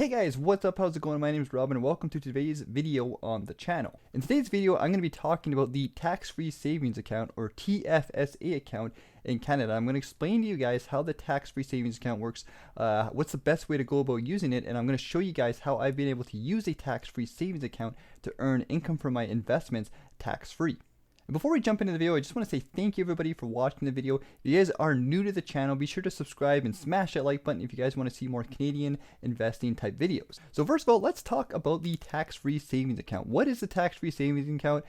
Hey guys, what's up? How's it going? My name is Robin and welcome to today's video on the channel. In today's video, I'm going to be talking about the tax-free savings account or TFSA account in Canada. I'm going to explain to you guys how the tax-free savings account works, what's the best way to go about using it, and I'm going to show you guys how I've been able to use a tax-free savings account to earn income from my investments tax-free. Before we jump into the video, I just want to say thank you everybody for watching the video. If you guys are new to the channel, be sure to subscribe and smash that like button if you guys want to see more Canadian investing type videos. So first of all, let's talk about the tax-free savings account. What is the tax-free savings account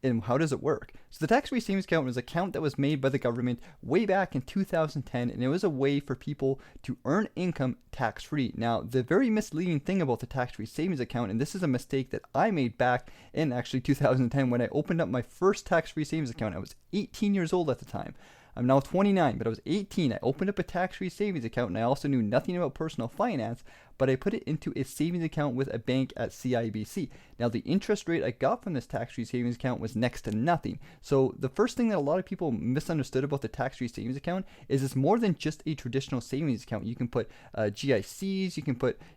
and how does it work? So the tax-free savings account was an account that was made by the government way back in 2010, and it was a way for people to earn income tax-free. Now, the very misleading thing about the tax-free savings account, and this is a mistake that I made back in actually 2010 when I opened up my first tax-free savings account. I was 18 years old at the time. I'm now 29, but I was 18. I opened up a tax-free savings account, and I also knew nothing about personal finance, but I put it into a savings account with a bank at CIBC. Now, the interest rate I got from this tax-free savings account was next to nothing. So the first thing that a lot of people misunderstood about the tax-free savings account is it's more than just a traditional savings account. You can put GICs,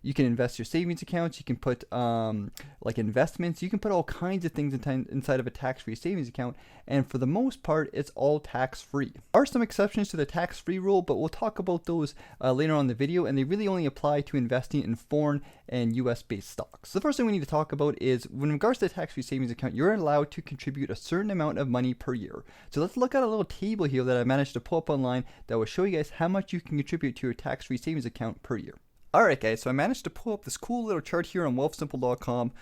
you can invest your savings accounts, you can put like investments, you can put all kinds of things inside of a tax-free savings account, and for the most part, it's all tax-free. There are some exceptions to the tax-free rule, but we'll talk about those later on in the video, and they really only apply to investing in foreign and US based stocks. So the first thing we need to talk about is when regards to the tax-free savings account, you're allowed to contribute a certain amount of money per year. So let's look at a little table here that I managed to pull up online that will show you guys how much you can contribute to your tax-free savings account per year. Alright guys, so I managed to pull up this cool little chart here on wealthsimple.com.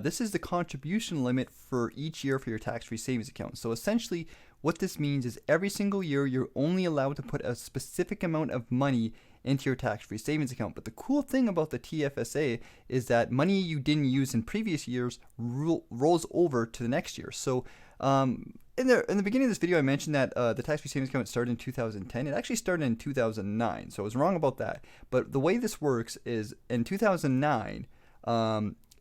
This is the contribution limit for each year for your tax-free savings account. So essentially what this means is every single year you're only allowed to put a specific amount of money into your tax-free savings account. But the cool thing about the TFSA is that money you didn't use in previous years rolls over to the next year. So in the beginning of this video, I mentioned that the tax-free savings account started in 2010. It actually started in 2009, so I was wrong about that. But the way this works is in 2009,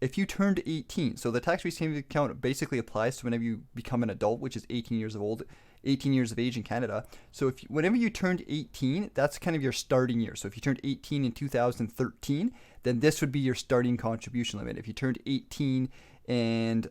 if you turned 18, so the tax-free savings account basically applies to whenever you become an adult, which is 18 years of age in Canada. So whenever you turned 18, that's kind of your starting year. So if you turned 18 in 2013, then this would be your starting contribution limit. If you turned 18 in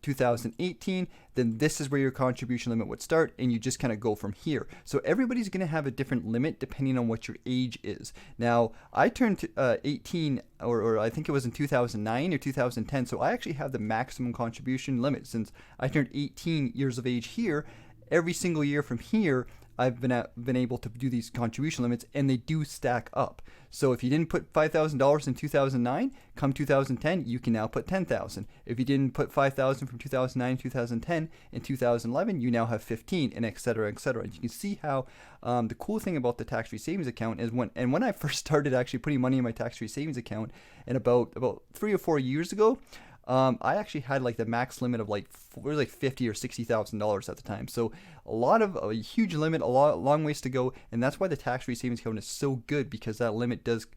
2018, then this is where your contribution limit would start, and you just kind of go from here. So everybody's going to have a different limit depending on what your age is. Now, I turned 18, or I think it was in 2009 or 2010, so I actually have the maximum contribution limit. Since I turned 18 years of age here, every single year from here, I've been able to do these contribution limits, and they do stack up. So if you didn't put $5,000 in 2009, come 2010, you can now put $10,000. If you didn't put $5,000 from 2009 to 2010, in 2011, you now have 15, and et cetera, et cetera. And you can see how the cool thing about the tax-free savings account is when I first started actually putting money in my tax-free savings account, and about 3 or 4 years ago, I actually had like the max limit of like $50,000 or $60,000 at the time. So a huge limit, long ways to go, and that's why the tax-free savings account is so good, because that limit does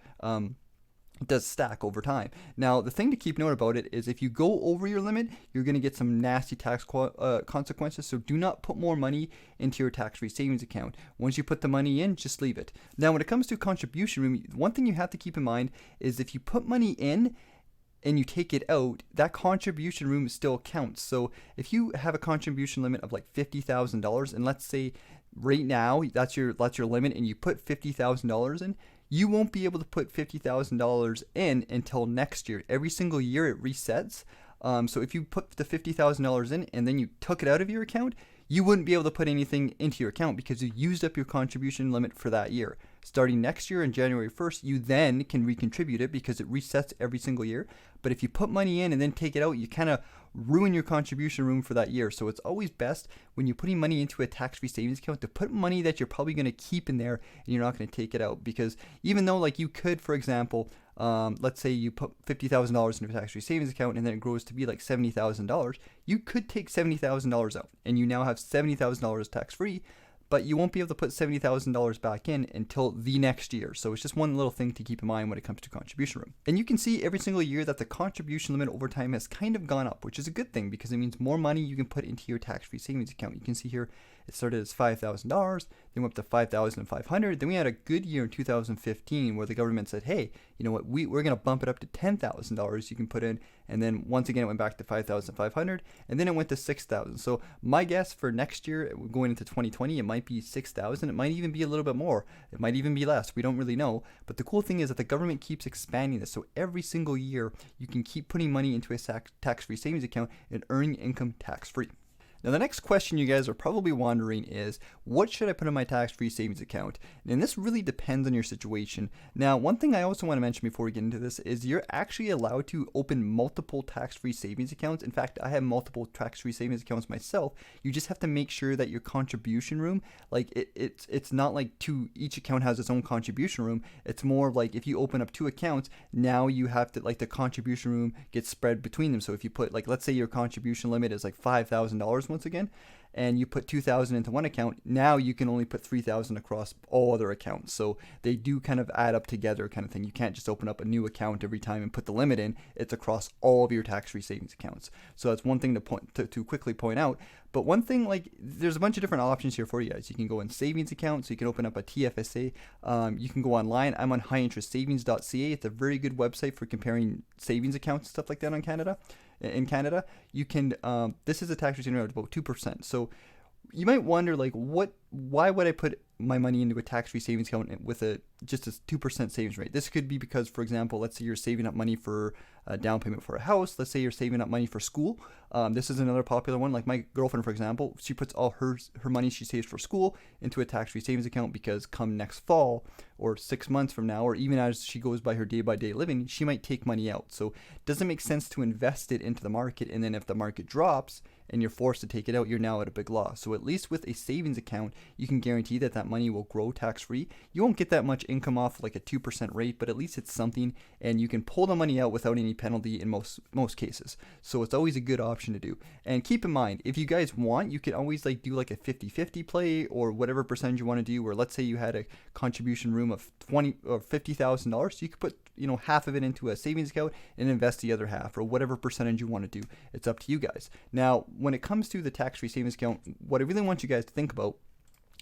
stack over time. Now, the thing to keep note about it is if you go over your limit, you're going to get some nasty tax consequences. So do not put more money into your tax-free savings account. Once you put the money in, just leave it. Now, when it comes to contribution room, one thing you have to keep in mind is if you put money in and you take it out, that contribution room still counts. So if you have a contribution limit of like $50,000, and let's say right now that's your limit, and you put $50,000 in, you won't be able to put $50,000 in until next year. Every single year it resets. So if you put the $50,000 in and then you took it out of your account, you wouldn't be able to put anything into your account because you used up your contribution limit for that year. Starting next year on January 1st, you then can recontribute it because it resets every single year. But if you put money in and then take it out, you kind of ruin your contribution room for that year. So it's always best when you're putting money into a tax-free savings account to put money that you're probably going to keep in there and you're not going to take it out. Because even though like you could, for example, let's say you put $50,000 into a tax-free savings account and then it grows to be like $70,000, you could take $70,000 out and you now have $70,000 tax-free, but you won't be able to put $70,000 back in until the next year. So it's just one little thing to keep in mind when it comes to contribution room. And you can see every single year that the contribution limit over time has kind of gone up, which is a good thing because it means more money you can put into your tax-free savings account. You can see here It started as $5,000, then went up to $5,500. Then we had a good year in 2015 where the government said, hey, you know what, we're going to bump it up to $10,000 you can put in. And then once again, it went back to $5,500, and then it went to $6,000. So my guess for next year, going into 2020, it might be $6,000. It might even be a little bit more. It might even be less. We don't really know. But the cool thing is that the government keeps expanding this. So every single year, you can keep putting money into a tax-free savings account and earning income tax-free. Now, the next question you guys are probably wondering is, what should I put in my tax-free savings account? And this really depends on your situation. Now, one thing I also want to mention before we get into this is you're actually allowed to open multiple tax-free savings accounts. In fact, I have multiple tax-free savings accounts myself. You just have to make sure that your contribution room, like it's not like each account has its own contribution room. It's more like if you open up 2 accounts, now you have to, like, the contribution room gets spread between them. So if you put, like, let's say your contribution limit is like $5,000 once again, and you put $2,000 into one account, now you can only put $3,000 across all other accounts. So they do kind of add up together, kind of thing. You can't just open up a new account every time and put the limit in. It's across all of your tax-free savings accounts. So that's one thing to quickly point out. But one thing, like, there's a bunch of different options here for you guys. You can go in savings account, so you can open up a TFSA. You can go online. I'm on highinterestsavings.ca. It's a very good website for comparing savings accounts and stuff like that in Canada. You can, this is a tax return rate of about 2%. So you might wonder, like, why would I put my money into a tax-free savings account with just a 2% savings rate? This could be because, for example, let's say you're saving up money for a down payment for a house. Let's say you're saving up money for school. This is another popular one. Like my girlfriend, for example, she puts all her money she saves for school into a tax-free savings account because come next fall or 6 months from now, or even as she goes by her day-by-day living, she might take money out. So it doesn't make sense to invest it into the market, and then if the market drops and you're forced to take it out, you're now at a big loss. So at least with a savings account, you can guarantee that money will grow tax-free. You won't get that much income off like a 2% rate, but at least it's something, and you can pull the money out without any penalty in most cases. So it's always a good option to do. And keep in mind, if you guys want, you can always like do like a 50-50 play or whatever percentage you want to do, where let's say you had a contribution room of $20,000 or $50,000, so you could put, you know, half of it into a savings account and invest the other half, or whatever percentage you want to do. It's up to you guys. Now, when it comes to the tax-free savings account, what I really want you guys to think about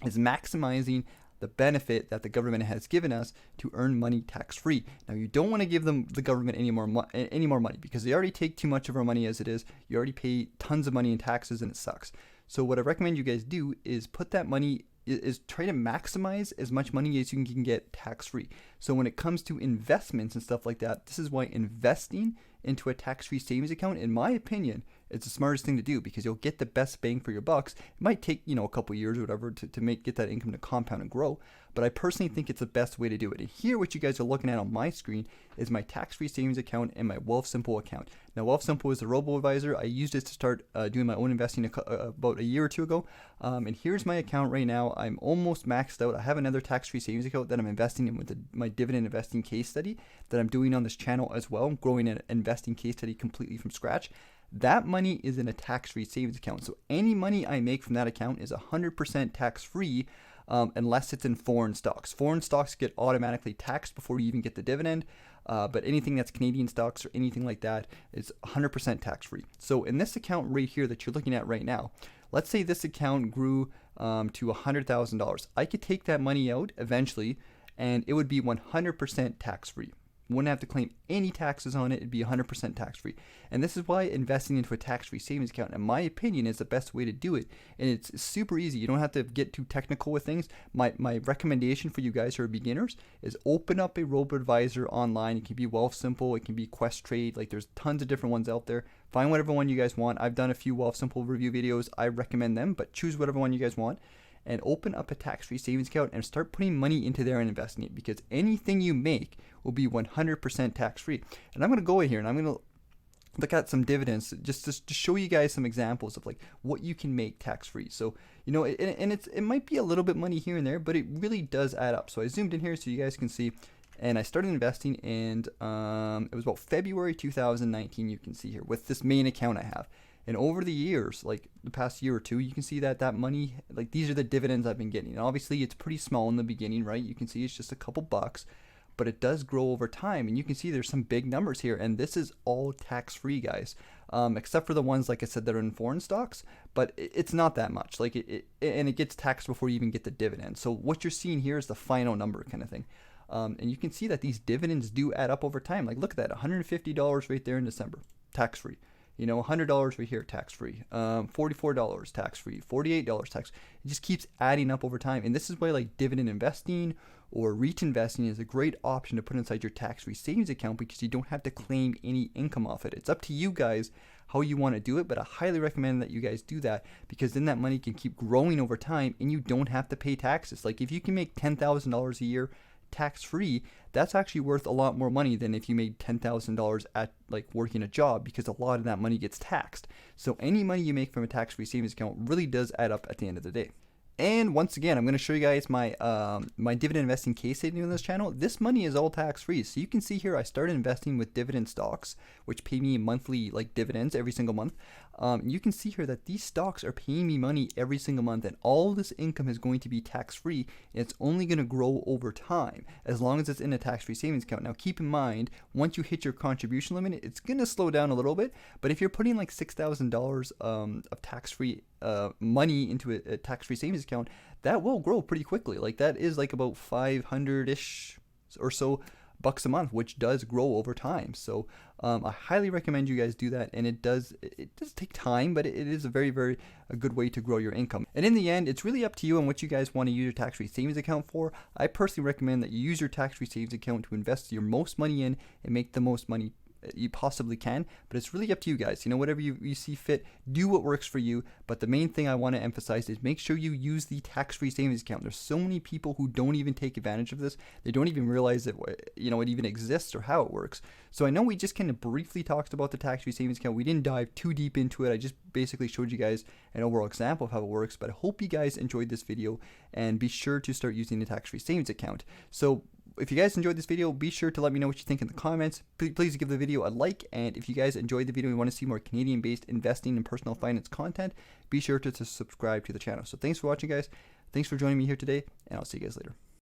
is maximizing the benefit that the government has given us to earn money tax-free. Now, you don't want to give the government any more money, because they already take too much of our money as it is. You already pay tons of money in taxes, and it sucks. So what I recommend you guys do is put that money, is try to maximize as much money as you can get tax-free. So when it comes to investments and stuff like that, this is why investing into a tax-free savings account, in my opinion, it's the smartest thing to do, because you'll get the best bang for your bucks. It might take, you know, a couple years or whatever to get that income to compound and grow, but I personally think it's the best way to do it. And here, what you guys are looking at on my screen is my tax-free savings account and my Wealthsimple account. Now, Wealthsimple is a robo-advisor. I used it to start doing my own investing about a year or two ago. And here's my account right now. I'm almost maxed out. I have another tax-free savings account that I'm investing in with my dividend investing case study that I'm doing on this channel as well. I'm growing an investing case study completely from scratch. That money is in a tax-free savings account. So any money I make from that account is 100% tax-free, unless it's in foreign stocks. Foreign stocks get automatically taxed before you even get the dividend. But anything that's Canadian stocks or anything like that is 100% tax-free. So in this account right here that you're looking at right now, let's say this account grew to $100,000. I could take that money out eventually, and it would be 100% tax-free. Wouldn't have to claim any taxes on it. It'd be 100% tax-free. And this is why investing into a tax-free savings account, in my opinion, is the best way to do it. And it's super easy. You don't have to get too technical with things. My recommendation for you guys who are beginners is open up a robo-advisor online. It can be Wealthsimple. It can be Questrade. Like, there's tons of different ones out there. Find whatever one you guys want. I've done a few Wealthsimple review videos. I recommend them, but choose whatever one you guys want. And open up a tax-free savings account and start putting money into there and investing it, because anything you make will be 100% tax-free. And I'm going to go in here and I'm going to look at some dividends just to show you guys some examples of like what you can make tax-free. So, you know, it might be a little bit money here and there, but it really does add up. So I zoomed in here so you guys can see, and I started investing, and it was about February 2019. You can see here with this main account I have. And over the years, like the past year or two, you can see that money, like these are the dividends I've been getting. And obviously it's pretty small in the beginning, right? You can see it's just a couple bucks. but it does grow over time. And you can see there's some big numbers here, and this is all tax-free, guys, except for the ones, like I said, that are in foreign stocks, but it's not that much. Like and it gets taxed before you even get the dividend. So what you're seeing here is the final number kind of thing. And you can see that these dividends do add up over time. Like, look at that, $150 right there in December, tax-free. You know, $100 right here, tax-free. $44 tax-free. $48 tax. It just keeps adding up over time. And this is why, like, dividend investing or REIT investing is a great option to put inside your tax-free savings account, because you don't have to claim any income off it. It's up to you guys how you want to do it, but I highly recommend that you guys do that, because then that money can keep growing over time and you don't have to pay taxes. Like, if you can make $10,000 a year tax-free, that's actually worth a lot more money than if you made $10,000 at like working a job, because a lot of that money gets taxed. So any money you make from a tax-free savings account really does add up at the end of the day. And once again, I'm going to show you guys my my dividend investing case study on this channel. This money is all tax-free. So you can see here, I started investing with dividend stocks, which pay me monthly like dividends every single month. You can see here that these stocks are paying me money every single month, and all this income is going to be tax-free, and it's only going to grow over time as long as it's in a tax-free savings account. Now keep in mind, once you hit your contribution limit, it's going to slow down a little bit, but if you're putting like $6,000 of tax-free money into a tax-free savings account, that will grow pretty quickly. Like, that is like about 500-ish or so bucks a month, which does grow over time. So I highly recommend you guys do that, and it does take time, but it is a very a good way to grow your income. And in the end, it's really up to you on what you guys want to use your tax-free savings account for. I personally recommend that you use your tax-free savings account to invest your most money in and make the most money you possibly can, but it's really up to you guys. You know, whatever you see fit, do what works for you. But the main thing I want to emphasize is make sure you use the tax-free savings account. There's so many people who don't even take advantage of this. They don't even realize that, you know, it even exists or how it works. So I know we just kind of briefly talked about the tax-free savings account. We didn't dive too deep into it. I just basically showed you guys an overall example of how it works, but I hope you guys enjoyed this video, and be sure to start using the tax-free savings account. So if you guys enjoyed this video, be sure to let me know what you think in the comments. Please give the video a like, and if you guys enjoyed the video and want to see more Canadian-based investing and personal finance content, be sure to subscribe to the channel. So thanks for watching, guys. Thanks for joining me here today, and I'll see you guys later.